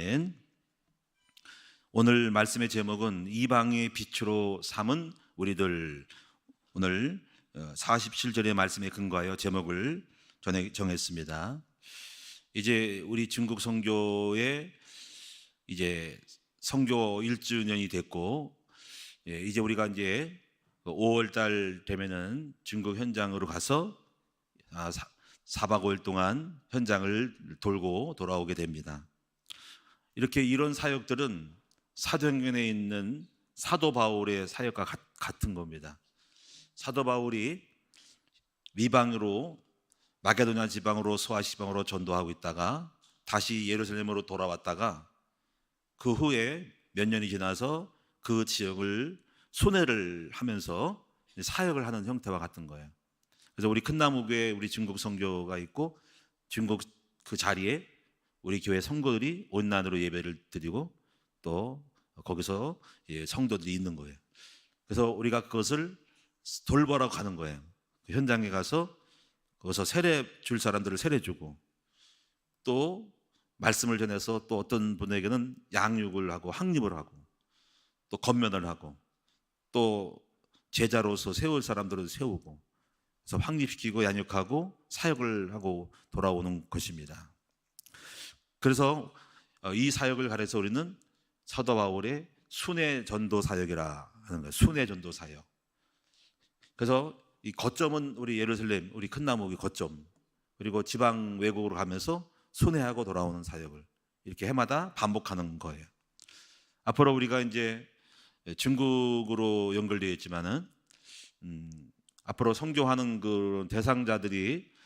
아멘. 오늘 말씀의 제목은 이방의 빛으로 삼은 우리들. 오늘 47절의 말씀에 근거하여 제목을 정했습니다. 이제 우리 중국 선교의 이제 선교 1주년이 됐고, 이제 우리가 이제 5월 달 되면은 중국 현장으로 가서 4박 5일 동안 현장을 돌고 돌아오게 됩니다. 이렇게 이런 사역들은 사도행전에 있는 사도 바울의 사역과 같은 겁니다. 사도 바울이 이방으로 마게도냐 지방으로 소아 지방으로 전도하고 있다가 다시 예루살렘으로 돌아왔다가 그 후에 몇 년이 지나서 그 지역을 순회를 하면서 사역을 하는 형태와 같은 거예요. 그래서 우리 큰나무교회 우리 중국 선교가 있고 중국 그 자리에 우리 교회 성도들이 온난으로 예배를 드리고 또 거기서 성도들이 있는 거예요. 그래서 우리가 그것을 돌보러 가는 거예요. 그 현장에 가서 거기서 세례 줄 사람들을 세례 주고 또 말씀을 전해서 또 어떤 분에게는 양육을 하고 확립을 하고 또 건면을 하고 또 제자로서 세울 사람들을 세우고 그래서 확립시키고 양육하고 사역을 하고 돌아오는 것입니다. 그래서 이 사역을 가려서 우리는 사도 바울의 순회 전도 사역이라 하는 거예요. 순회 전도 사역. 그래서 이 거점은 우리 예루살렘, 우리 큰나무의 거점, 그리고 지방 외국으로 가면서 순회하고 돌아오는 사역을 이렇게 해마다 반복하는 거예요. 앞으로 우리가 이제 중국으로 연결되어 있지만은 앞으로 선교하는 그런 대상자들이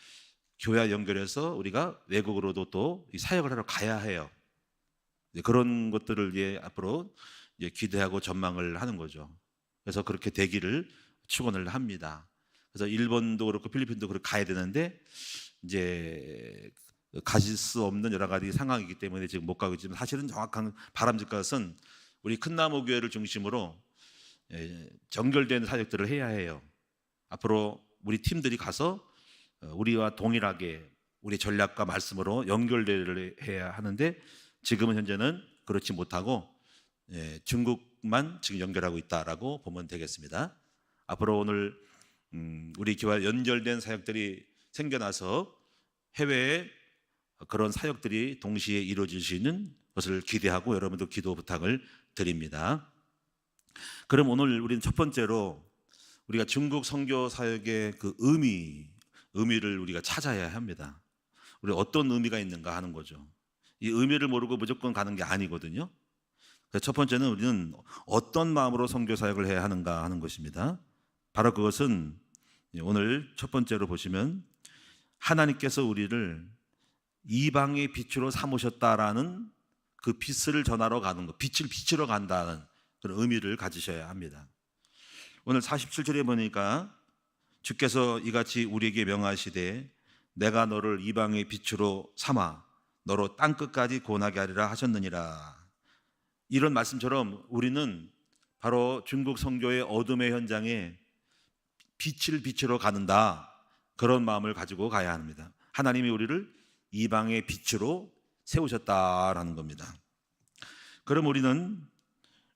교회와 연결해서 우리가 외국으로도 또 이 사역을 하러 가야 해요. 그런 것들을 앞으로 기대하고 전망을 하는 거죠. 그래서 그렇게 되기를 축원을 합니다. 그래서 일본도 그렇고 필리핀도 그렇게 가야 되는데 이제 가실 수 없는 여러 가지 상황이기 때문에 지금 못 가고 있지만 사실은 정확한 바람직 것은 우리 큰나무 교회를 중심으로 연결된 사역들을 해야 해요. 앞으로 우리 팀들이 가서 우리와 동일하게 우리 전략과 말씀으로 연결을 해야 하는데 지금은 현재는 그렇지 못하고 중국만 지금 연결하고 있다라고 보면 되겠습니다. 앞으로 오늘 우리 교회와 연결된 사역들이 생겨나서 해외에 그런 사역들이 동시에 이루어질 수 있는 것을 기대하고 여러분도 기도 부탁을 드립니다. 그럼 오늘 우리는 첫 번째로 우리가 중국 선교 사역의 그 의미를 우리가 찾아야 합니다. 우리 어떤 의미가 있는가 하는 거죠. 이 의미를 모르고 무조건 가는 게 아니거든요. 그래서 첫 번째는 우리는 어떤 마음으로 선교 사역을 해야 하는가 하는 것입니다. 바로 그것은 오늘 첫 번째로 보시면 하나님께서 우리를 이방의 빛으로 삼으셨다라는 그 빛을 전하러 가는 것, 빛을 비추러 간다는 그런 의미를 가지셔야 합니다. 오늘 47절에 보니까 주께서 이같이 우리에게 명하시되 내가 너를 이방의 빛으로 삼아 너로 땅끝까지 구원하게 하리라 하셨느니라. 이런 말씀처럼 우리는 바로 중국 선교의 어둠의 현장에 빛을 비추러 가는다, 그런 마음을 가지고 가야 합니다. 하나님이 우리를 이방의 빛으로 세우셨다라는 겁니다. 그럼 우리는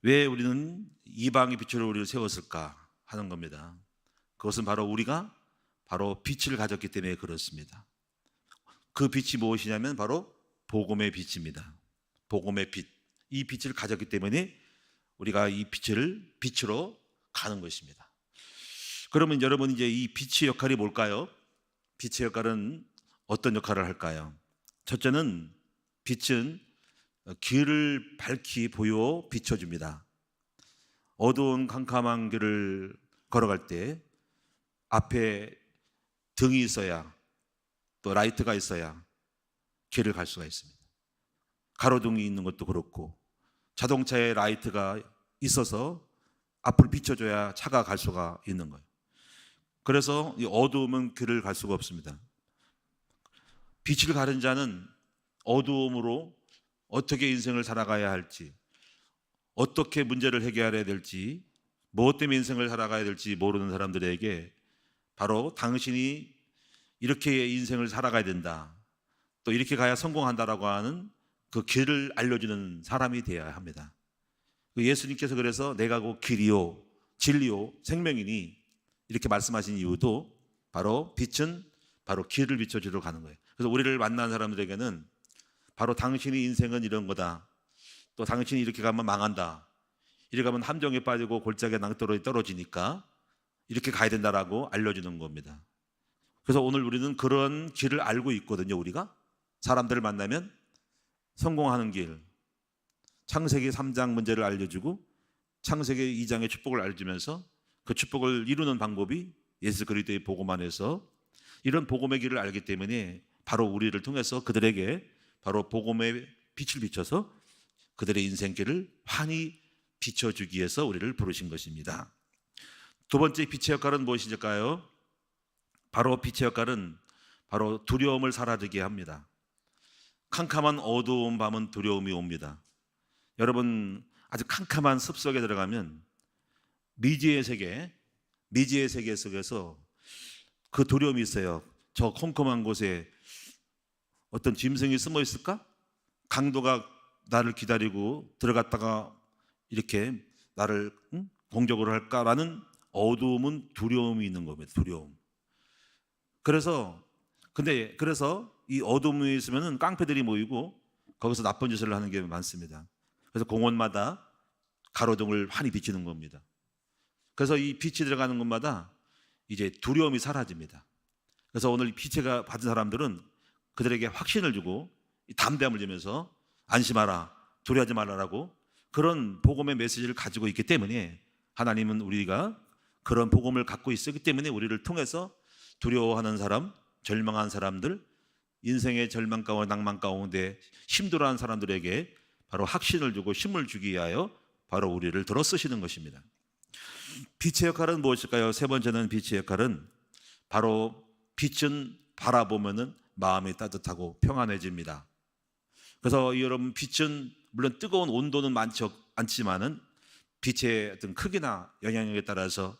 왜 우리는 이방의 빛으로 우리를 세웠을까 하는 겁니다. 그것은 바로 우리가 바로 빛을 가졌기 때문에 그렇습니다. 그 빛이 무엇이냐면 바로 복음의 빛입니다. 복음의 빛. 이 빛을 가졌기 때문에 우리가 이 빛을 빛으로 가는 것입니다. 그러면 여러분 이제 이 빛의 역할이 뭘까요? 빛의 역할은 어떤 역할을 할까요? 첫째는 빛은 길을 밝히 보여 비춰줍니다. 어두운 캄캄한 길을 걸어갈 때 앞에 등이 있어야 또 라이트가 있어야 길을 갈 수가 있습니다. 가로등이 있는 것도 그렇고 자동차에 라이트가 있어서 앞을 비춰줘야 차가 갈 수가 있는 거예요. 그래서 이 어두움은 길을 갈 수가 없습니다. 빛을 가른 자는 어두움으로 어떻게 인생을 살아가야 할지, 어떻게 문제를 해결해야 될지, 무엇 때문에 인생을 살아가야 될지 모르는 사람들에게 바로 당신이 이렇게 인생을 살아가야 된다, 또 이렇게 가야 성공한다라고 하는 그 길을 알려주는 사람이 되어야 합니다. 예수님께서 그래서 내가 곧 길이요 진리요 생명이니 이렇게 말씀하신 이유도 바로 빛은 바로 길을 비춰주러 가는 거예요. 그래서 우리를 만난 사람들에게는 바로 당신의 인생은 이런 거다, 또 당신이 이렇게 가면 망한다, 이렇게 가면 함정에 빠지고 골짜기에 낭떠러지 떨어지니까 이렇게 가야 된다라고 알려주는 겁니다. 그래서 오늘 우리는 그런 길을 알고 있거든요. 우리가 사람들을 만나면 성공하는 길, 창세기 3장 문제를 알려주고 창세기 2장의 축복을 알려주면서 그 축복을 이루는 방법이 예수 그리스도의 복음 안에서 이런 복음의 길을 알기 때문에 바로 우리를 통해서 그들에게 바로 복음의 빛을 비춰서 그들의 인생길을 환히 비춰주기 위해서 우리를 부르신 것입니다. 두 번째 빛의 역할은 무엇일까요? 바로 빛의 역할은 바로 두려움을 사라지게 합니다. 캄캄한 어두운 밤은 두려움이 옵니다. 여러분, 아주 캄캄한 습속에 들어가면 미지의 세계 속에서 그 두려움이 있어요. 저 컴컴한 곳에 어떤 짐승이 숨어 있을까? 강도가 나를 기다리고 들어갔다가 이렇게 나를 공격을 할까라는 어두움은 두려움이 있는 겁니다. 두려움. 그래서 이 어둠이 있으면 깡패들이 모이고 거기서 나쁜 짓을 하는 게 많습니다. 그래서 공원마다 가로등을 환히 비치는 겁니다. 그래서 이 빛이 들어가는 곳마다 이제 두려움이 사라집니다. 그래서 오늘 빛을 받은 사람들은 그들에게 확신을 주고 담대함을 주면서 안심하라, 두려워하지 말라라고 그런 복음의 메시지를 가지고 있기 때문에 하나님은 우리가 그런 복음을 갖고 있기 때문에 우리를 통해서 두려워하는 사람, 절망한 사람들, 인생의 절망 가운데 낭만 가운데 힘들어하는 사람들에게 바로 확신을 주고 힘을 주기 위하여 바로 우리를 들어 쓰시는 것입니다. 빛의 역할은 무엇일까요? 세 번째는 빛의 역할은 바로 빛은 바라보면은 마음이 따뜻하고 평안해집니다. 그래서 여러분, 빛은 물론 뜨거운 온도는 많지 않지만은 빛의 어떤 크기나 영향력에 따라서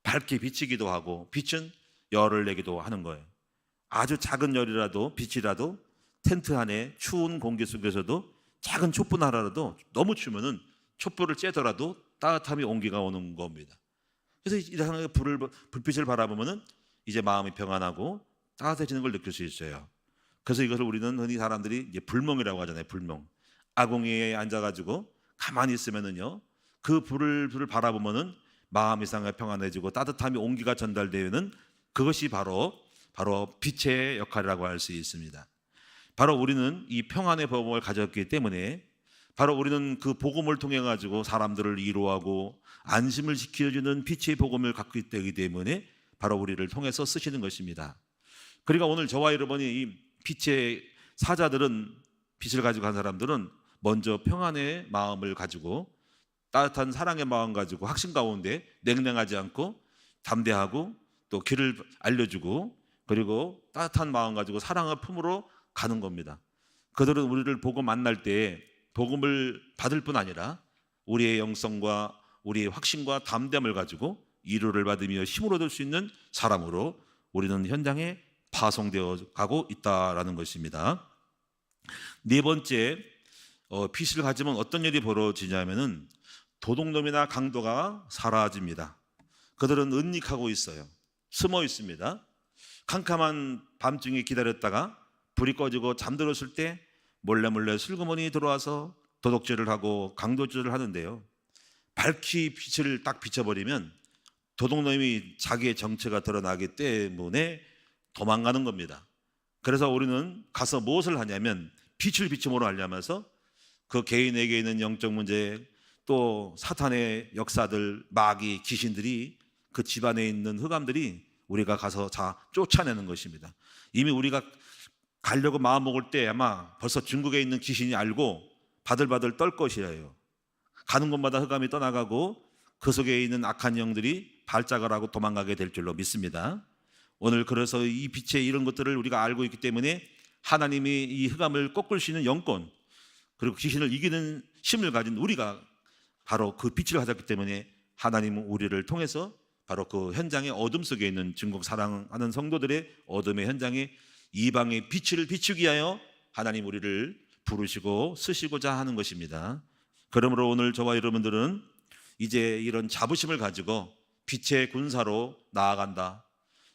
밝게 비치기도 하고 빛은 열을 내기도 하는 거예요. 아주 작은 열이라도 빛이라도 텐트 안에 추운 공기 속에서도 작은 촛불 하나라도 너무 추면은 촛불을 쬐더라도 따뜻함이 온기가 오는 겁니다. 그래서 이상하게 불빛을 바라보면은 이제 마음이 평안하고 따뜻해지는 걸 느낄 수 있어요. 그래서 이것을 우리는 흔히 사람들이 이제 불멍이라고 하잖아요. 불멍. 아궁이에 앉아가지고 가만히 있으면은요, 그 불을 바라보면은 마음이 상하게 평안해지고 따뜻함이 온기가 전달되는 그것이 바로 빛의 역할이라고 할 수 있습니다. 바로 우리는 이 평안의 복음을 가졌기 때문에 바로 우리는 그 복음을 통해 가지고 사람들을 위로하고 안심을 지켜주는 빛의 복음을 갖고 있기 때문에 바로 우리를 통해서 쓰시는 것입니다. 그러니까 오늘 저와 여러분이 이 빛의 사자들은, 빛을 가지고 간 사람들은 먼저 평안의 마음을 가지고 따뜻한 사랑의 마음 가지고 확신 가운데 냉랭하지 않고 담대하고 또 길을 알려주고 그리고 따뜻한 마음 가지고 사랑을 품으로 가는 겁니다. 그들은 우리를 보고 만날 때 복음을 받을 뿐 아니라 우리의 영성과 우리의 확신과 담대함을 가지고 위로를 받으며 힘을 얻을 수 있는 사람으로 우리는 현장에 파송되어 가고 있다라는 것입니다. 네 번째, 빛을 가지면 어떤 일이 벌어지냐면은 도둑놈이나 강도가 사라집니다. 그들은 은닉하고 있어요. 숨어 있습니다. 캄캄한 밤중에 기다렸다가 불이 꺼지고 잠들었을 때 몰래 슬그머니 들어와서 도둑질을 하고 강도질을 하는데요, 밝히 빛을 딱 비춰버리면 도둑놈이 자기의 정체가 드러나기 때문에 도망가는 겁니다. 그래서 우리는 가서 무엇을 하냐면 빛을 비춤으로 하려면서 그 개인에게 있는 영적 문제, 또 사탄의 역사들, 마귀, 귀신들이 그 집안에 있는 흑암들이 우리가 가서 다 쫓아내는 것입니다. 이미 우리가 가려고 마음 먹을 때 아마 벌써 중국에 있는 귀신이 알고 바들바들 떨 것이에요. 가는 곳마다 흑암이 떠나가고 그 속에 있는 악한 영들이 발작을 하고 도망가게 될 줄로 믿습니다. 오늘 그래서 이 빛의 이런 것들을 우리가 알고 있기 때문에 하나님이 이 흑암을 꺾을 수 있는 영권, 그리고 귀신을 이기는 힘을 가진 우리가 바로 그 빛을 가졌기 때문에 하나님은 우리를 통해서 바로 그 현장의 어둠 속에 있는 중국 사랑하는 성도들의 어둠의 현장에 이방의 빛을 비추기 위하여 하나님 우리를 부르시고 쓰시고자 하는 것입니다. 그러므로 오늘 저와 여러분들은 이제 이런 자부심을 가지고 빛의 군사로 나아간다.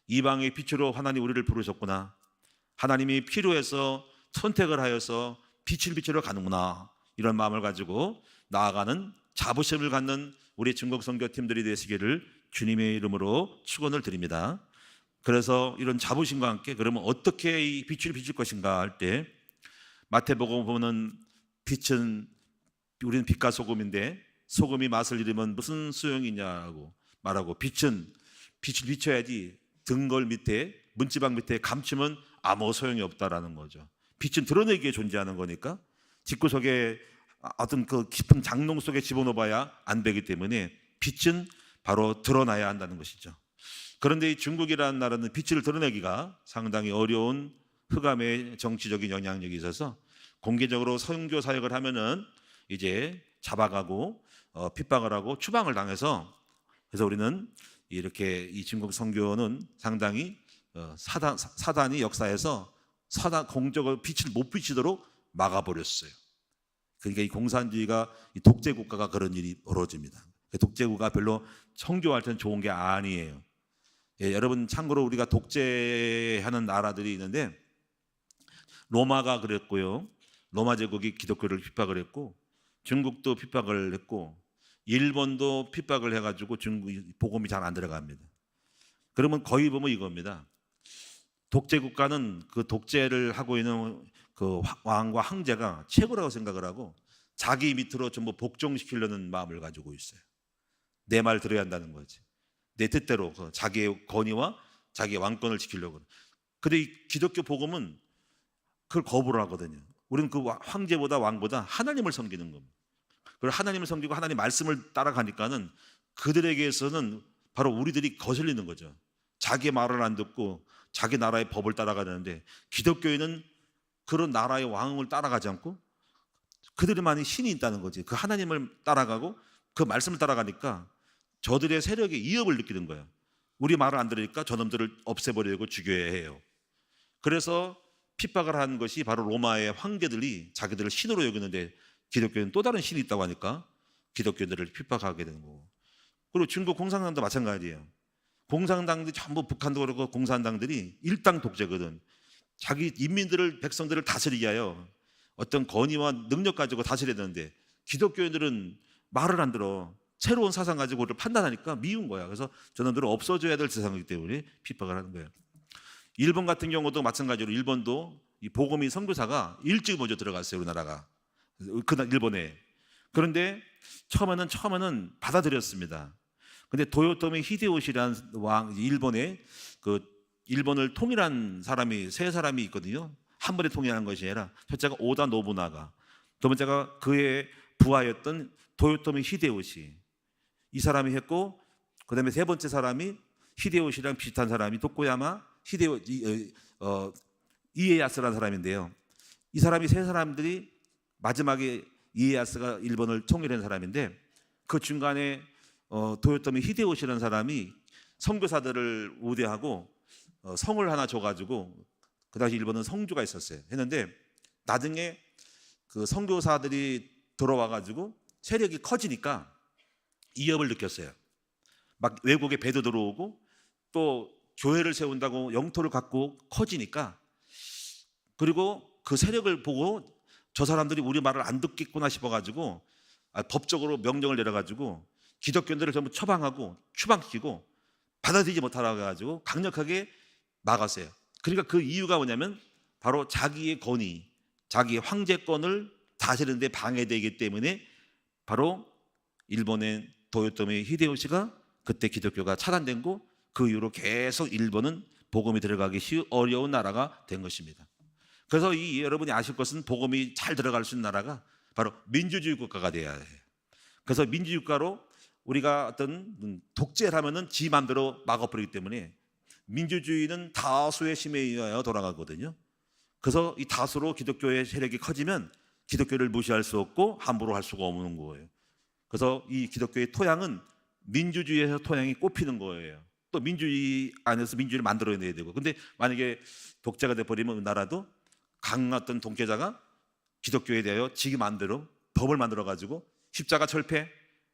이방의 빛으로 하나님 우리를 부르셨구나. 하나님이 필요해서 선택을 하여서 빛을 비추러 가는구나. 이런 마음을 가지고 나아가는 자부심을 갖는 우리 중국 선교팀들이 되시기를 주님의 이름으로 축원을 드립니다. 그래서 이런 자부심과 함께 그러면 어떻게 이 빛을 비출 것인가 할 때 마태복음 보면 빛은 우리는 빛과 소금인데 소금이 맛을 잃으면 무슨 소용이 있냐고 말하고 빛을 비춰야지 등골 밑에 문지방 밑에 감추면 아무 소용이 없다라는 거죠. 빛은 드러내기에 존재하는 거니까 집구석에 어떤 그 깊은 장롱 속에 집어넣어봐야 안 되기 때문에 빛은 바로 드러나야 한다는 것이죠. 그런데 이 중국이라는 나라는 빛을 드러내기가 상당히 어려운 흑암의 정치적인 영향력이 있어서 공개적으로 선교 사역을 하면은 이제 잡아가고 핍박을 하고 추방을 당해서 그래서 우리는 이렇게 이 중국 선교는 상당히 사단이 역사에서 공적으로 빛을 못 비치도록 막아버렸어요. 그러니까 이 공산주의가 이 독재 국가가 그런 일이 벌어집니다. 독재 국가 별로 선교할 때는 좋은 게 아니에요. 예, 여러분 참고로 우리가 독재하는 나라들이 있는데 로마가 그랬고요. 로마 제국이 기독교를 핍박을 했고 중국도 핍박을 했고 일본도 핍박을 해가지고 중국 복음이 잘 안 들어갑니다. 그러면 거의 보면 이겁니다. 독재 국가는 그 독재를 하고 있는 그 왕과 황제가 최고라고 생각을 하고 자기 밑으로 전부 복종시키려는 마음을 가지고 있어요. 내 말 들어야 한다는 거지. 내 뜻대로 자기의 권위와 자기의 왕권을 지키려고. 근데 이 기독교 복음은 그걸 거부를 하거든요. 우리는 그 황제보다 왕보다 하나님을 섬기는 겁니다. 그리고 하나님을 섬기고 하나님 말씀을 따라가니까는 그들에게서는 바로 우리들이 거슬리는 거죠. 자기 말을 안 듣고 자기 나라의 법을 따라가는데 기독교인은 그런 나라의 왕을 따라가지 않고 그들만이 신이 있다는 거지. 그 하나님을 따라가고 그 말씀을 따라가니까 저들의 세력에 위협을 느끼는 거예요. 우리 말을 안 들으니까 저놈들을 없애버리고 죽여야 해요. 그래서 핍박을 한 것이 바로 로마의 황제들이 자기들을 신으로 여기는데 기독교는 또 다른 신이 있다고 하니까 기독교인들을 핍박하게 되는 거고. 그리고 중국 공산당도 마찬가지예요. 공산당들이 전부 북한도 그렇고 공산당들이 일당 독재거든. 자기 인민들을 백성들을 다스리게 하여 어떤 권위와 능력 가지고 다스려야 되는데 기독교인들은 말을 안 들어. 새로운 사상 가지고 그를 판단하니까 미운 거야. 그래서 저놈들은 없어져야 될 세상이기 때문에 핍박을 하는 거예요. 일본 같은 경우도 마찬가지로 일본도 이 복음이 선교사가 일찍 먼저 들어갔어요. 우리나라가 그날 일본에. 그런데 처음에는 받아들였습니다. 근데 도요토미 히데요시라는 왕, 일본의 그 일본을 통일한 사람이 세 사람이 있거든요. 한 번에 통일하는 것이 아니라 첫째가 오다 노부나가, 두 번째가 그의 부하였던 도요토미 히데요시, 이 사람이 했고, 그 다음에 세 번째 사람이 히데요시랑 비슷한 사람이 도코야마 이에야스라는 사람인데요. 이 사람이 세 사람들이 마지막에 이에야스가 일본을 통일한 사람인데 그 중간에 도요토미 히데요시라는 사람이 선교사들을 우대하고 성을 하나 줘가지고 그 당시 일본은 성주가 있었어요. 했는데 나중에 그 선교사들이 들어와가지고 세력이 커지니까 위협을 느꼈어요. 막 외국에 배도 들어오고 또 교회를 세운다고 영토를 갖고 커지니까, 그리고 그 세력을 보고 저 사람들이 우리 말을 안 듣겠구나 싶어가지고 법적으로 명령을 내려가지고 기독교인들을 전부 처방하고 추방시키고 받아들이지 못하라고 해가지고 강력하게 막았어요. 그러니까 그 이유가 뭐냐면 바로 자기의 권위, 자기의 황제권을 다스리는 데 방해되기 때문에 바로 일본의 도요토미 히데요시가 그때 기독교가 차단된 거, 그 이후로 계속 일본은 복음이 들어가기 어려운 나라가 된 것입니다. 그래서 여러분이 아실 것은 복음이 잘 들어갈 수 있는 나라가 바로 민주주의 국가가 돼야 해요. 그래서 민주주의 국가로 우리가 어떤 독재를 하면은 지 마음대로 막아버리기 때문에 민주주의는 다수의 힘에 의하여 돌아가거든요. 그래서 이 다수로 기독교의 세력이 커지면 기독교를 무시할 수 없고 함부로 할 수가 없는 거예요. 그래서 이 기독교의 토양은 민주주의에서 토양이 꼽히는 거예요. 또 민주주의 안에서 민주주의를 만들어내야 되고, 근데 만약에 독재가 돼버리면 나라도 강한 어떤 독재자가 기독교에 대하여 지기 마음대로 법을 만들어 가지고 십자가 철폐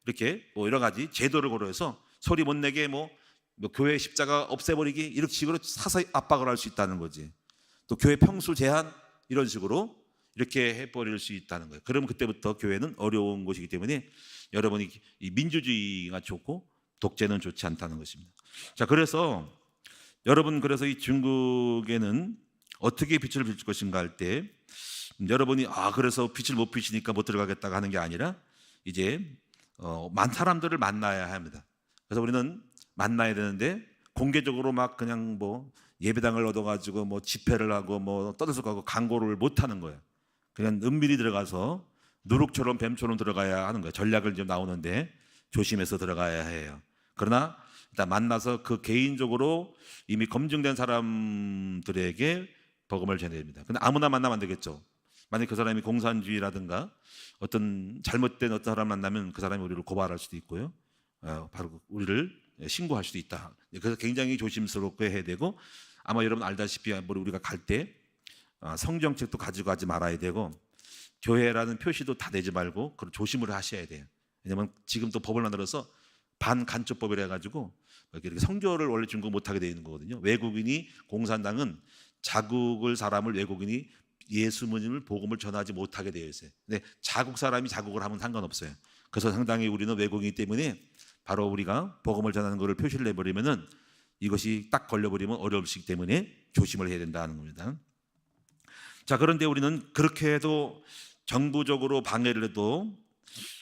이렇게 뭐 여러 가지 제도를 고려해서 소리 못 내게 뭐 교회 십자가 없애버리기 이런 식으로 사서히 압박을 할 수 있다는 거지. 또 교회 평수 제한 이런 식으로 이렇게 해버릴 수 있다는 거예요. 그러면 그때부터 교회는 어려운 곳이기 때문에 여러분이 이 민주주의가 좋고 독재는 좋지 않다는 것입니다. 자, 그래서 여러분, 그래서 이 중국에는 어떻게 빛을 비출 것인가 할 때 여러분이 그래서 빛을 못 비치니까 못 들어가겠다고 하는 게 아니라 이제 사람들을 만나야 합니다. 그래서 우리는 만나야 되는데 공개적으로 막 그냥 뭐 예배당을 얻어가지고 뭐 집회를 하고 뭐 떠들썩하고 광고를 못 하는 거예요. 그냥 은밀히 들어가서 누룩처럼 뱀처럼 들어가야 하는 거예요. 전략을 좀 나오는데 조심해서 들어가야 해요. 그러나 일단 만나서 그 개인적으로 이미 검증된 사람들에게 복음을 전해야 됩니다. 근데 아무나 만나면 안 되겠죠. 만약 그 사람이 공산주의라든가 어떤 잘못된 어떤 사람 만나면 그 사람이 우리를 고발할 수도 있고요. 바로 우리를 신고할 수도 있다. 그래서 굉장히 조심스럽게 해야 되고, 아마 여러분 알다시피 우리가 갈 때 성경책도 가지고 가지 말아야 되고 교회라는 표시도 다 내지 말고 그런 조심을 하셔야 돼요. 왜냐하면 지금 또 법을 만들어서 반간첩법이라 해가지고 이렇게 성교를 원래 중국 못하게 되어 있는 거거든요. 외국인이 공산당은 자국을 사람을 외국인이 예수님을 복음을 전하지 못하게 되어 있어요. 근데 자국 사람이 자국을 하면 상관없어요. 그래서 상당히 우리는 외국인이기 때문에 바로 우리가 복음을 전하는 것을 표시를 내버리면은 이것이 딱 걸려버리면 어려울 수 있기 때문에 조심을 해야 된다는 겁니다. 자, 그런데 우리는 그렇게 해도 정부적으로 방해를 해도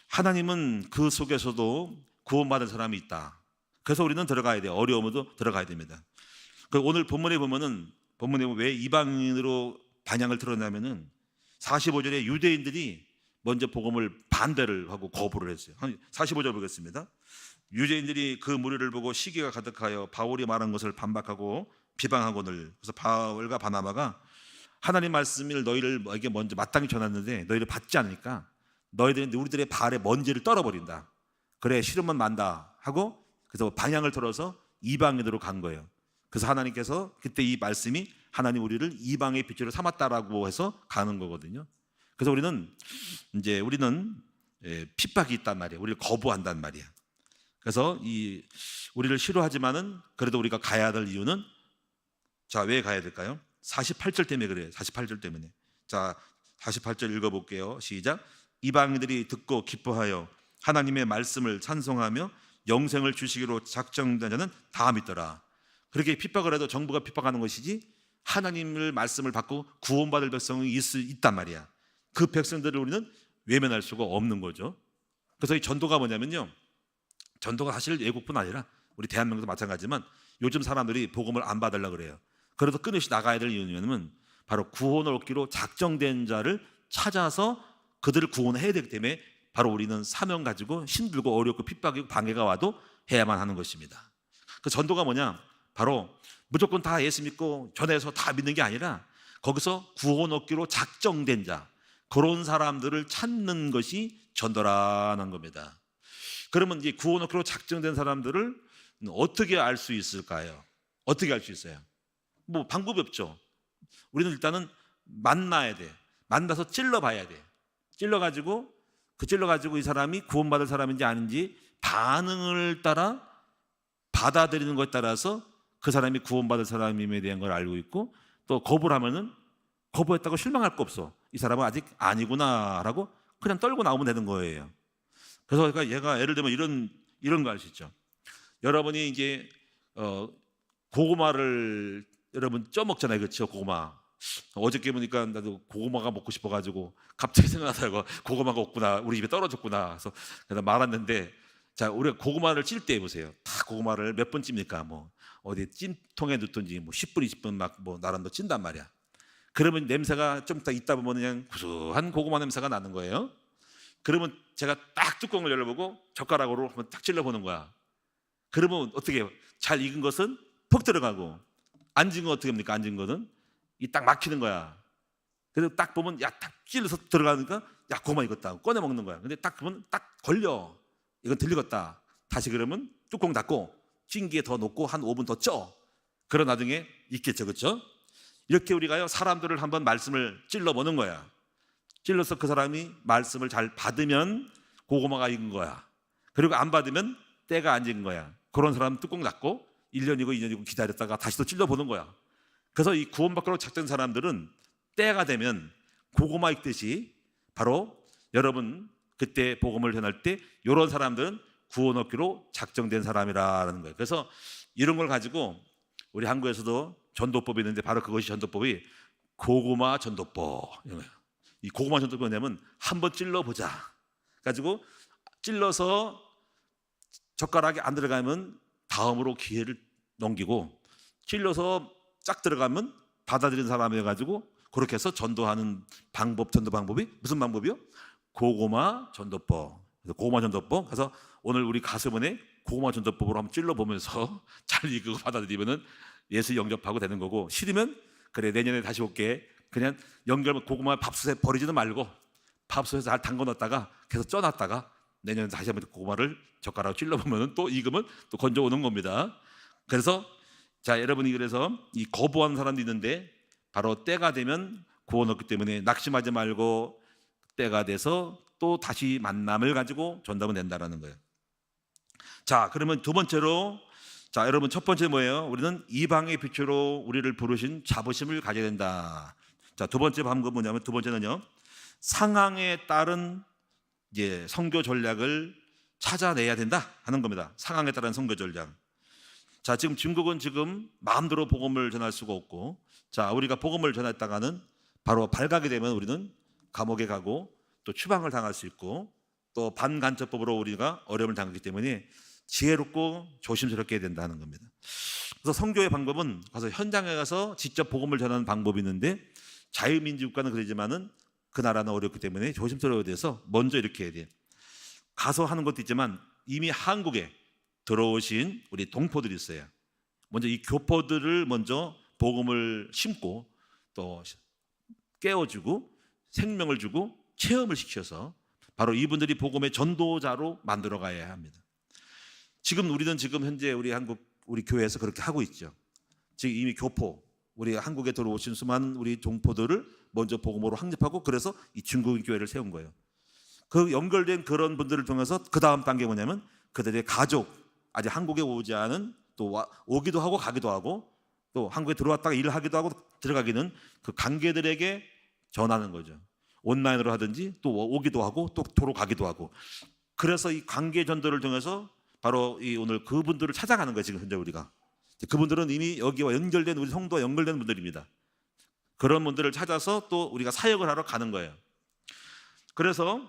하나님은 그 속에서도 구원받은 사람이 있다. 그래서 우리는 들어가야 돼요. 어려움에도 들어가야 됩니다. 오늘 본문에 보면은 왜 이방인으로 반향을 드러내냐면은 45절에 유대인들이 먼저 복음을 반대를 하고 거부를 했어요. 45절 보겠습니다. 유대인들이 그 무리를 보고 시기가 가득하여 바울이 말한 것을 반박하고 비방하거늘. 그래서 바울과 바나바가 하나님 말씀을 너희들에게 먼저 마땅히 전했는데 너희를 받지 않으니까 너희들은 우리들의 발에 먼지를 떨어버린다. 그래, 싫으면 만다 하고 그래서 방향을 틀어서 이방인으로 간 거예요. 그래서 하나님께서 그때 이 말씀이 하나님 우리를 이방의 빛으로 삼았다라고 해서 가는 거거든요. 그래서 우리는 핍박이 있단 말이에요. 우리를 거부한단 말이야. 그래서 우리를 싫어하지만은 그래도 우리가 가야 될 이유는, 자, 왜 가야 될까요? 48절 때문에 그래요. 48절 때문에. 자, 48절 읽어볼게요. 시작. 이방인들이 듣고 기뻐하여 하나님의 말씀을 찬송하며 영생을 주시기로 작정된 자는 다 믿더라. 그렇게 핍박을 해도 정부가 핍박하는 것이지 하나님의 말씀을 받고 구원받을 백성이 있단 말이야. 그 백성들을 우리는 외면할 수가 없는 거죠. 그래서 이 전도가 뭐냐면요, 전도가 사실 외국뿐 아니라 우리 대한민국도 마찬가지지만 요즘 사람들이 복음을 안 받으려고 그래요. 그래도 끊임없이 나가야 될 이유는 바로 구원을 얻기로 작정된 자를 찾아서 그들을 구원해야 되기 때문에 바로 우리는 사명 가지고 힘들고 어렵고 핍박이고 방해가 와도 해야만 하는 것입니다. 그 전도가 뭐냐? 바로 무조건 다 예수 믿고 전해서 다 믿는 게 아니라 거기서 구원 얻기로 작정된 자, 그런 사람들을 찾는 것이 전도라는 겁니다. 그러면 이제 구원 얻기로 작정된 사람들을 어떻게 알 수 있을까요? 어떻게 알 수 있어요? 뭐 방법이 없죠. 우리는 일단은 만나야 돼. 만나서 찔러봐야 돼. 찔러가지고 이 사람이 구원받을 사람인지 아닌지 반응을 따라 받아들이는 것에 따라서 그 사람이 구원받을 사람임에 대한 걸 알고 있고, 또 거부를 하면은 거부했다고 실망할 거 없어. 이 사람은 아직 아니구나라고 그냥 떨고 나오면 되는 거예요. 그래서 얘가 예를 들면 이런 거 알 수 있죠. 여러분이 이제 고구마를 여러분 쪄 먹잖아요, 그렇죠? 고구마. 어저께 보니까 나도 고구마가 먹고 싶어가지고 갑자기 생각나다가 고구마가 없구나, 우리 집에 떨어졌구나. 그래서 말았는데, 자, 우리가 고구마를 찔 때 보세요. 다 고구마를 몇 번 찝니까? 뭐 어디 찜통에 넣든지 뭐 10분, 20분 막 뭐 나란도 찐단 말이야. 그러면 냄새가 좀 있다 보면 그냥 구수한 고구마 냄새가 나는 거예요. 그러면 제가 딱 뚜껑을 열어보고 젓가락으로 한번 딱 찔러보는 거야. 그러면 어떻게 해요? 잘 익은 것은 푹 들어가고 안 익은 건 어떻게 합니까? 안 익은 거는 이 딱 막히는 거야. 그래서 딱 보면 딱 찔러서 들어가니까 고구마 익었다 꺼내 먹는 거야. 근데 딱 보면 딱 걸려. 이건 들리겠다. 다시 그러면 뚜껑 닫고 찜기에 더 넣고 한 5분 더 쪄. 그런 나중에 익겠죠, 그렇죠? 이렇게 우리가요 사람들을 한번 말씀을 찔러보는 거야. 찔러서 그 사람이 말씀을 잘 받으면 고구마가 익은 거야. 그리고 안 받으면 때가 안 익은 거야. 그런 사람 뚜껑 닫고 1년이고 2년이고 기다렸다가 다시 또 찔러보는 거야. 그래서 이 구원받기로 작정된 사람들은 때가 되면 고구마 익듯이 바로 여러분 그때 복음을 전할 때 이런 사람들은 구원 얻기로 작정된 사람이라는 거예요. 그래서 이런 걸 가지고 우리 한국에서도 전도법이 있는데 바로 그것이 전도법이 고구마 전도법. 이 고구마 전도법이 뭐냐면 한번 찔러보자 가지고 찔러서 젓가락이 안 들어가면 다음으로 기회를 넘기고 찔러서 쫙 들어가면 받아들이는 사람이 가지고 그렇게 해서 전도하는 방법, 전도 방법이 무슨 방법이요? 고구마 전도법. 고구마 전도법. 그래서 오늘 우리 가슴은에 고구마 전도법으로 한번 찔러보면서 잘 이거 받아들이면은 예수 영접하고 되는 거고, 싫으면 그래 내년에 다시 올게. 그냥 연결 고구마 밥솥에 버리지도 말고 밥솥에 잘 담궈 놨다가 계속 쪄놨다가 내년에 다시 한번 고구마를 젓가락으로 찔러보면 또 익으면 또 건져 오는 겁니다. 그래서 자 여러분이 그래서 이 거부하는 사람도 있는데 바로 때가 되면 구원 얻기 때문에 낙심하지 말고 때가 돼서 또 다시 만남을 가지고 전담은 된다라는 거예요. 자 그러면 두 번째로 자 여러분 첫 번째 뭐예요? 우리는 이방의 빛으로 우리를 부르신 자부심을 가져야 된다. 자 두 번째 방법은 뭐냐면 두 번째는요 상황에 따른 이제 선교 전략을 찾아내야 된다 하는 겁니다. 상황에 따른 선교 전략. 자 지금 중국은 지금 마음대로 복음을 전할 수가 없고 자 우리가 복음을 전했다가는 바로 발각이 되면 우리는 감옥에 가고 또 추방을 당할 수 있고 또 반간첩법으로 우리가 어려움을 당하기 때문에 지혜롭고 조심스럽게 해야 된다는 겁니다. 그래서 선교의 방법은 가서 현장에 가서 직접 복음을 전하는 방법이 있는데 자유민주국가는 그러지만은 그 나라는 어렵기 때문에 조심스러워야 돼서 먼저 이렇게 해야 돼요. 가서 하는 것도 있지만 이미 한국에 들어오신 우리 동포들이 있어요. 먼저 이 교포들을 먼저 복음을 심고 또 깨워주고 생명을 주고 체험을 시켜서 바로 이분들이 복음의 전도자로 만들어 가야 합니다. 지금 우리는 지금 현재 우리 한국 우리 교회에서 그렇게 하고 있죠. 지금 이미 교포 우리 한국에 들어오신 수많은 우리 동포들을 먼저 복음으로 확립하고 그래서 이 중국인 교회를 세운 거예요. 그 연결된 그런 분들을 통해서 그 다음 단계 뭐냐면 그들의 가족 아직 한국에 오지 않은 또 오기도 하고 가기도 하고 또 한국에 들어왔다가 일을 하기도 하고 들어가기는 그 관계들에게 전하는 거죠. 온라인으로 하든지 또 오기도 하고 또 도로 가기도 하고 그래서 이 관계 전도를 통해서 바로 이 오늘 그분들을 찾아가는 거예요. 지금 현재 우리가 그분들은 이미 여기와 연결된 우리 성도와 연결된 분들입니다. 그런 분들을 찾아서 또 우리가 사역을 하러 가는 거예요. 그래서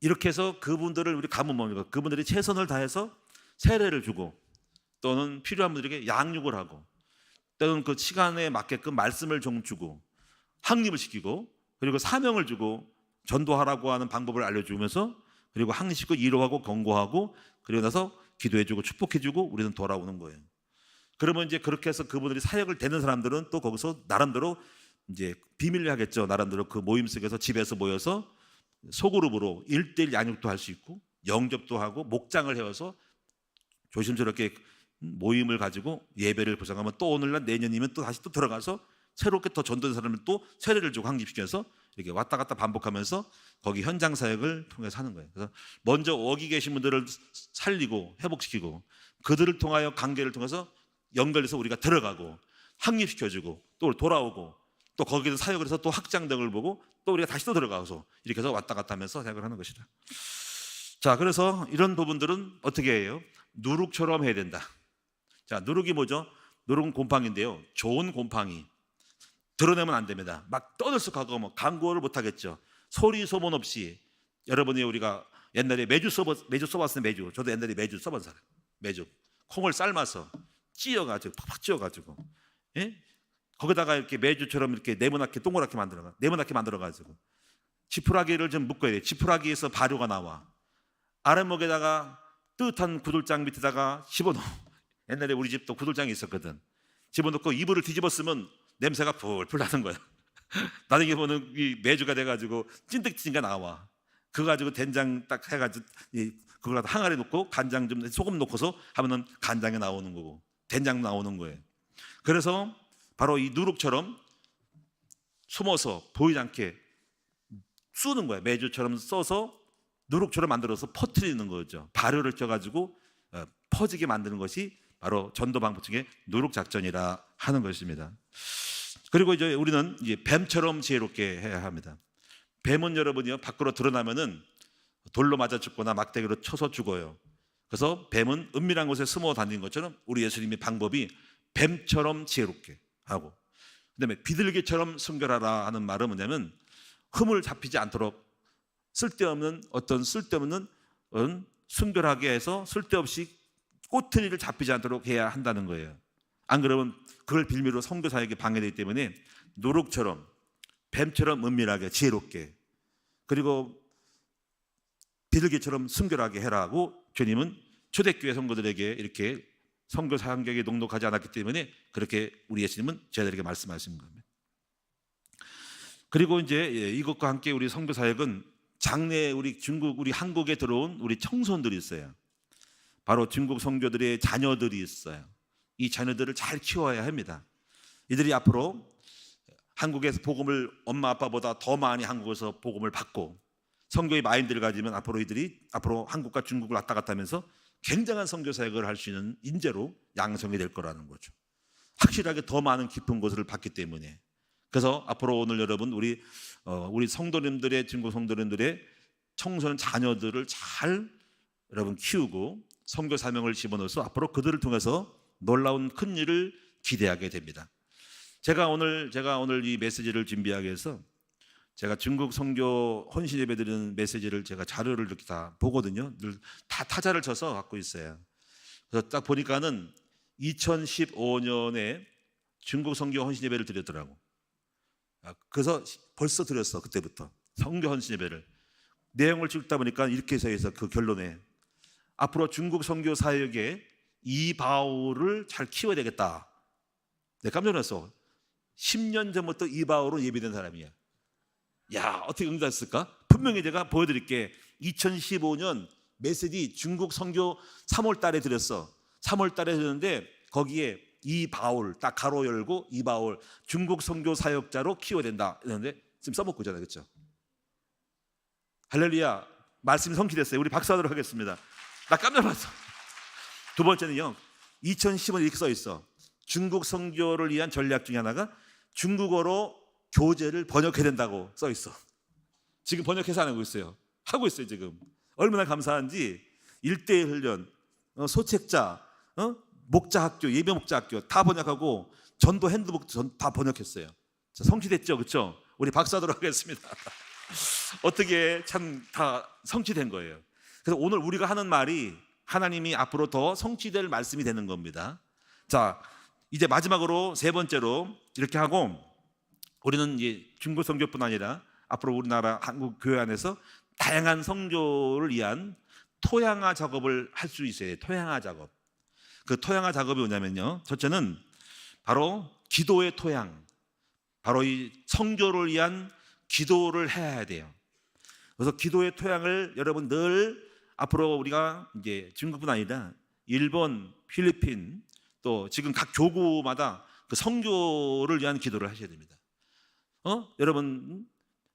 이렇게 해서 그분들을 우리 가면 뭡니까? 그분들이 최선을 다해서 세례를 주고 또는 필요한 분들에게 양육을 하고 또는 그 시간에 맞게끔 말씀을 좀 주고 확립을 시키고 그리고 사명을 주고 전도하라고 하는 방법을 알려주면서 그리고 확립시키고 위로하고 권고하고 그리고 나서 기도해주고 축복해주고 우리는 돌아오는 거예요. 그러면 이제 그렇게 해서 그분들이 사역을 되는 사람들은 또 거기서 나름대로 이제 비밀리 하겠죠. 나름대로 그 모임 속에서 집에서 모여서 소그룹으로 1:1 양육도 할 수 있고 영접도 하고 목장을 해와서 조심스럽게 모임을 가지고 예배를 구성하면 또 오늘날 내년이면 또 다시 또 들어가서 새롭게 더 전도된 사람을 또 세례를 주고 확립시켜서 이렇게 왔다 갔다 반복하면서 거기 현장 사역을 통해서 하는 거예요. 그래서 먼저 거기 계신 분들을 살리고 회복시키고 그들을 통하여 관계를 통해서 연결해서 우리가 들어가고 확립시켜주고 또 돌아오고 또 거기서 사역을 해서 또 확장력을 보고 또 우리가 다시 또 들어가서 이렇게 해서 왔다 갔다 하면서 사역을 하는 것이다. 자, 그래서 이런 부분들은 어떻게 해요? 누룩처럼 해야 된다. 자, 누룩이 뭐죠? 누룩은 곰팡이인데요. 좋은 곰팡이. 드러내면 안 됩니다. 막 떠들썩하고 뭐 광고를 못 하겠죠. 소리 소문 없이 여러분이 우리가 옛날에 매주 써봤어요. 매주. 저도 옛날에 매주 써본 사람. 매주 콩을 삶아서 찧어가지고 팍팍 찧어가지고 예? 거기다가 이렇게 매주처럼 이렇게 네모나게 동그랗게 만들어가지고 지푸라기를 좀 묶어야 돼. 지푸라기에서 발효가 나와. 아랫목에다가 뜨뜻한 구들장 밑에다가 집어넣어. 옛날에 우리 집도 구들장이 있었거든. 집어넣고 이불을 뒤집었으면 냄새가 풀풀 나는 거야. 나중에 보면 이 매주가 돼가지고 찐득찐가 나와. 그거 가지고 된장 딱 해가지고 그걸 갖다 항아리에 넣고 간장 좀 소금 넣고서 하면은 간장이 나오는 거고 된장 나오는 거예요. 그래서 바로 이 누룩처럼 숨어서 보이지 않게 쑤는 거예요. 메주처럼 써서 누룩처럼 만들어서 퍼뜨리는 거죠. 발효를 쪄가지고 퍼지게 만드는 것이 바로 전도 방법 중에 누룩 작전이라 하는 것입니다. 그리고 이제 우리는 이제 뱀처럼 지혜롭게 해야 합니다. 뱀은 여러분이요, 밖으로 드러나면은 돌로 맞아 죽거나 막대기로 쳐서 죽어요. 그래서 뱀은 은밀한 곳에 숨어 다니는 것처럼 우리 예수님의 방법이 뱀처럼 지혜롭게 하고, 그다음에 비둘기처럼 순결하라 하는 말은 뭐냐면 흠을 잡히지 않도록 쓸데없는 순결하게 해서 쓸데없이 꼬투리를 잡히지 않도록 해야 한다는 거예요. 안 그러면 그걸 빌미로 선교 사역이 방해되기 때문에 누룩처럼 뱀처럼 은밀하게 지혜롭게, 그리고 비둘기처럼 순결하게 해라고 주님은 초대교회 성도들에게 이렇게 선교 사역에 녹록하지 않았기 때문에 그렇게 우리 예수님은 저희들에게 말씀하신 겁니다. 그리고 이제 이것과 함께 우리 선교 사역은 장래 우리 한국에 들어온 우리 청소년들이 있어요. 바로 중국 선교들의 자녀들이 있어요. 이 자녀들을 잘 키워야 합니다. 이들이 앞으로 한국에서 복음을 엄마 아빠보다 더 많이 한국에서 복음을 받고 선교의 마인드를 가지면 이들이 앞으로 한국과 중국을 왔다 갔다 하면서 굉장한 선교 사역을 할 수 있는 인재로 양성이 될 거라는 거죠. 확실하게 더 많은 깊은 곳을 받기 때문에. 그래서 앞으로 오늘 여러분 우리 성도님들의, 중국 성도님들의 청소년 자녀들을 잘 여러분 키우고 선교 사명을 집어넣어서 앞으로 그들을 통해서 놀라운 큰 일을 기대하게 됩니다. 제가 오늘 이 메시지를 준비하기 위해서 제가 중국 선교 헌신 예배 드리는 메시지를 제가 자료를 이렇게 다 보거든요. 늘 다 타자를 쳐서 갖고 있어요. 그래서 딱 보니까는 2015년에 중국 선교 헌신 예배를 드렸더라고. 그래서 벌써 드렸어. 그때부터 선교 헌신 예배를 내용을 읽다 보니까 이렇게 해서 그 결론에 앞으로 중국 선교 사역에 이 바울을 잘 키워야 되겠다. 내가 깜짝 놀랐어. 10년 전부터 이 바울로 예비된 사람이야. 야, 어떻게 응답했을까? 분명히 제가 보여드릴게. 2015년 메시지 중국 선교 3월 달에 드렸어. 3월 달에 드렸는데 거기에 이 바울 딱 가로 열고 이 바울 중국 선교 사역자로 키워야 된다 이랬는데 지금 써먹고 있잖아요. 그렇죠? 할렐루야. 말씀이 성취됐어요. 우리 박수하도록 하겠습니다. 나 깜짝 놀랐어. 두 번째는요, 2010년 이렇게 써 있어. 중국 선교를 위한 전략 중에 하나가 중국어로 교재를 번역해야 된다고 써 있어. 지금 번역해서 안 하고 있어요. 하고 있어요. 지금 얼마나 감사한지. 1:1 훈련, 소책자, 목자학교, 예배 목자학교 다 번역하고 전도 핸드북 다 번역했어요. 자, 성취됐죠, 그렇죠? 우리 박수하도록 하겠습니다. 어떻게 참 다 성취된 거예요. 그래서 오늘 우리가 하는 말이 하나님이 앞으로 더 성취될 말씀이 되는 겁니다. 자, 이제 마지막으로 세 번째로 이렇게 하고 우리는 이제 중국 선교뿐 아니라 앞으로 우리나라 한국 교회 안에서 다양한 선교를 위한 토양화 작업을 할 수 있어요. 토양화 작업. 그 토양화 작업이 뭐냐면요, 첫째는 바로 기도의 토양, 바로 이 선교를 위한 기도를 해야 돼요. 그래서 기도의 토양을 여러분 늘 앞으로 우리가 이제 중국뿐 아니라 일본, 필리핀 또 지금 각 교구마다 그 선교를 위한 기도를 하셔야 됩니다. 여러분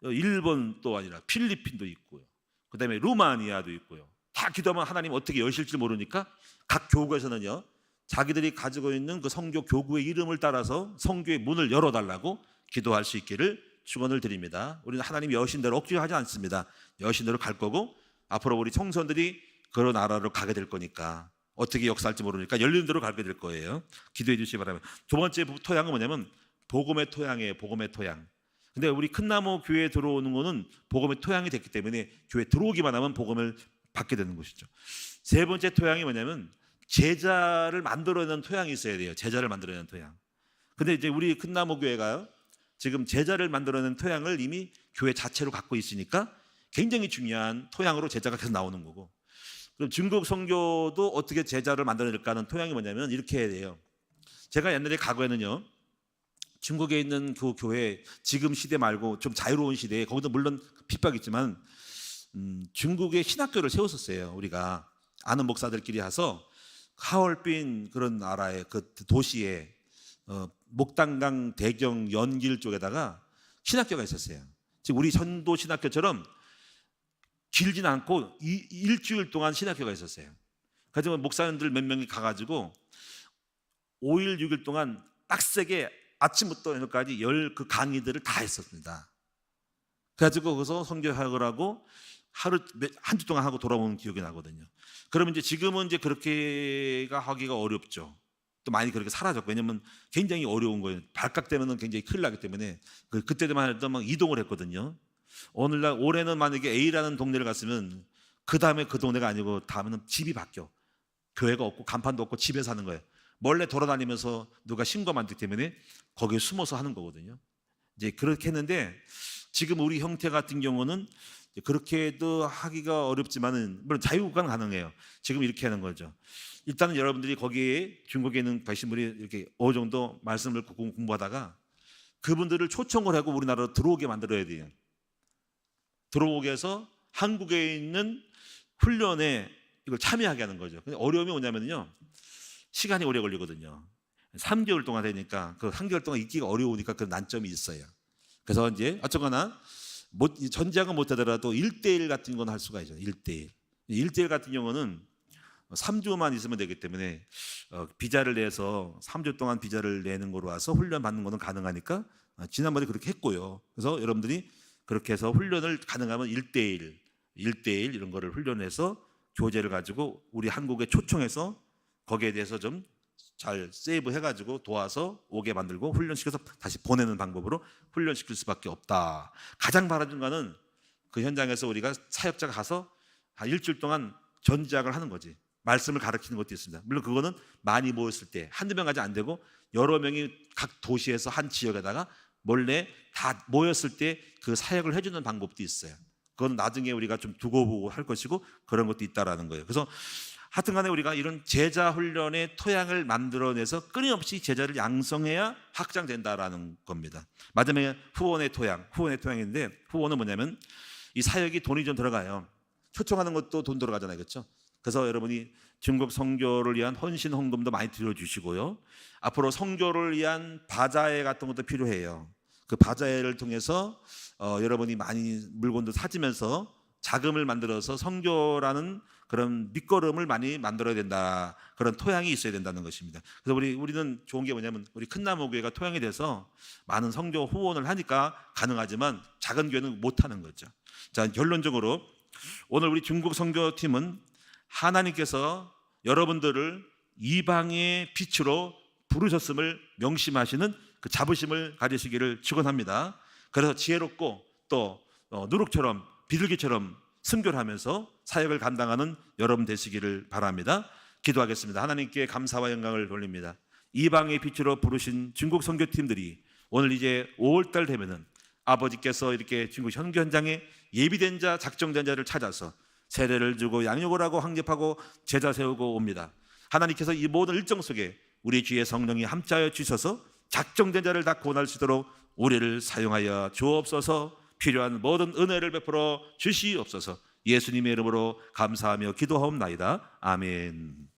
일본도 아니라 필리핀도 있고요. 그다음에 루마니아도 있고요. 다 기도하면 하나님 어떻게 여실지 모르니까 각 교구에서는요, 자기들이 가지고 있는 그 선교 교구의 이름을 따라서 선교의 문을 열어달라고 기도할 수 있기를 축원을 드립니다. 우리는 하나님 여신 대로 억지로 하지 않습니다. 여신 대로 갈 거고 앞으로 우리 청소년들이 그런 나라로 가게 될 거니까 어떻게 역사할지 모르니까 열리는 대로 가게 될 거예요. 기도해 주시기 바랍니다. 두 번째 토양은 뭐냐면 복음의 토양이에요. 복음의 토양. 근데 우리 큰나무 교회에 들어오는 거는 복음의 토양이 됐기 때문에 교회 들어오기만 하면 복음을 받게 되는 것이죠. 세 번째 토양이 뭐냐면 제자를 만들어내는 토양이 있어야 돼요. 제자를 만들어내는 토양. 근데 이제 우리 큰나무 교회가요, 지금 제자를 만들어내는 토양을 이미 교회 자체로 갖고 있으니까 굉장히 중요한 토양으로 제자가 계속 나오는 거고, 그럼 중국 선교도 어떻게 제자를 만들어낼까 하는 토양이 뭐냐면 이렇게 해야 돼요. 제가 옛날에 과거에는요, 중국에 있는 그 교회, 지금 시대 말고 좀 자유로운 시대에 거기도 물론 핍박이 있지만 중국의 신학교를 세웠었어요. 우리가 아는 목사들끼리 해서 하얼빈 그런 나라의 그 도시에 목단강 대경 연길 쪽에다가 신학교가 있었어요. 지금 우리 전도 신학교처럼 길진 않고 일주일 동안 신학교가 있었어요. 그래서 목사님들 몇 명이 가가지고 5일 6일 동안 빡세게 아침부터 저녁까지 그 강의들을 다 했었습니다. 그래가지고 거기서 선교학을 하고 한 주 동안 하고 돌아오는 기억이 나거든요. 그러면 이제 지금은 이제 그렇게가 하기가 어렵죠. 또 많이 그렇게 사라졌고, 왜냐면 굉장히 어려운 거예요. 발각되면은 굉장히 큰일 나기 때문에 그때만 해도 막 이동을 했거든요. 오늘날 올해는 만약에 A라는 동네를 갔으면 그 다음에 그 동네가 아니고 다음에는 집이 바뀌어. 교회가 없고 간판도 없고 집에 사는 거예요. 몰래 돌아다니면서 누가 신고만 하기 때문에 거기에 숨어서 하는 거거든요. 이제 그렇게 했는데 지금 우리 형태 같은 경우는 그렇게도 하기가 어렵지만은 물론 자유국가는 가능해요. 지금 이렇게 하는 거죠. 일단은 여러분들이 거기에 중국에 있는 백신분이 이렇게 어느 정도 말씀을 공부하다가 그분들을 초청을 하고 우리나라로 들어오게 만들어야 돼요. 들어오게 해서 한국에 있는 훈련에 이걸 참여하게 하는 거죠. 근데 어려움이 뭐냐면요, 시간이 오래 걸리거든요. 3개월 동안 되니까 그 3개월 동안 있기가 어려우니까 그 난점이 있어요. 그래서 이제 어쨌거나 전지학은 못하더라도 1대1 같은 건 할 수가 있죠. 1대1 같은 경우는 3주만 있으면 되기 때문에 비자를 내서 3주 동안 비자를 내는 거로 와서 훈련 받는 거는 가능하니까 지난번에 그렇게 했고요. 그래서 여러분들이 그렇게 해서 훈련을 가능하면 1대1 이런 거를 훈련해서 교재를 가지고 우리 한국에 초청해서 거기에 대해서 좀 잘 세이브 해가지고 도와서 오게 만들고 훈련시켜서 다시 보내는 방법으로 훈련시킬 수밖에 없다. 가장 바라는 거는 그 현장에서 우리가 사역자가 가서 한 일주일 동안 전지학을 하는 거지. 말씀을 가르치는 것도 있습니다. 물론 그거는 많이 모였을 때 한두 명 가지 안 되고 여러 명이 각 도시에서 한 지역에다가 몰래 다 모였을 때 그 사역을 해주는 방법도 있어요. 그건 나중에 우리가 좀 두고 보고 할 것이고 그런 것도 있다라는 거예요. 그래서 하여튼 간에 우리가 이런 제자 훈련의 토양을 만들어내서 끊임없이 제자를 양성해야 확장된다라는 겁니다. 마지막에 후원의 토양인데 후원은 뭐냐면 이 사역이 돈이 좀 들어가요. 초청하는 것도 돈 들어가잖아요. 그렇죠? 그래서 여러분이 중국 선교를 위한 헌신 헌금도 많이 들어주시고요. 앞으로 선교를 위한 바자회 같은 것도 필요해요. 그 바자회를 통해서 여러분이 많이 물건도 사주면서 자금을 만들어서 선교라는 그런 밑거름을 많이 만들어야 된다. 그런 토양이 있어야 된다는 것입니다. 그래서 우리는 좋은 게 뭐냐면 우리 큰나무교회가 토양이 돼서 많은 선교 후원을 하니까 가능하지만 작은 교회는 못하는 거죠. 자, 결론적으로 오늘 우리 중국 선교팀은 하나님께서 여러분들을 이방의 빛으로 부르셨음을 명심하시는 그 자부심을 가지시기를 축원합니다. 그래서 지혜롭고 또 누룩처럼 비둘기처럼 순교를 하면서 사역을 감당하는 여러분 되시기를 바랍니다. 기도하겠습니다. 하나님께 감사와 영광을 돌립니다. 이방의 빛으로 부르신 중국 선교팀들이 오늘 이제 5월달 되면은 아버지께서 이렇게 중국 선교 현장에 예비된 자, 작정된 자를 찾아서 세례를 주고 양육을 하고 확립하고 제자 세우고 옵니다. 하나님께서 이 모든 일정 속에 우리 주의 성령이 함께하여 주셔서 작정된 자를 다 구원할 수 있도록 우리를 사용하여 주옵소서. 필요한 모든 은혜를 베풀어 주시옵소서. 예수님의 이름으로 감사하며 기도하옵나이다. 아멘.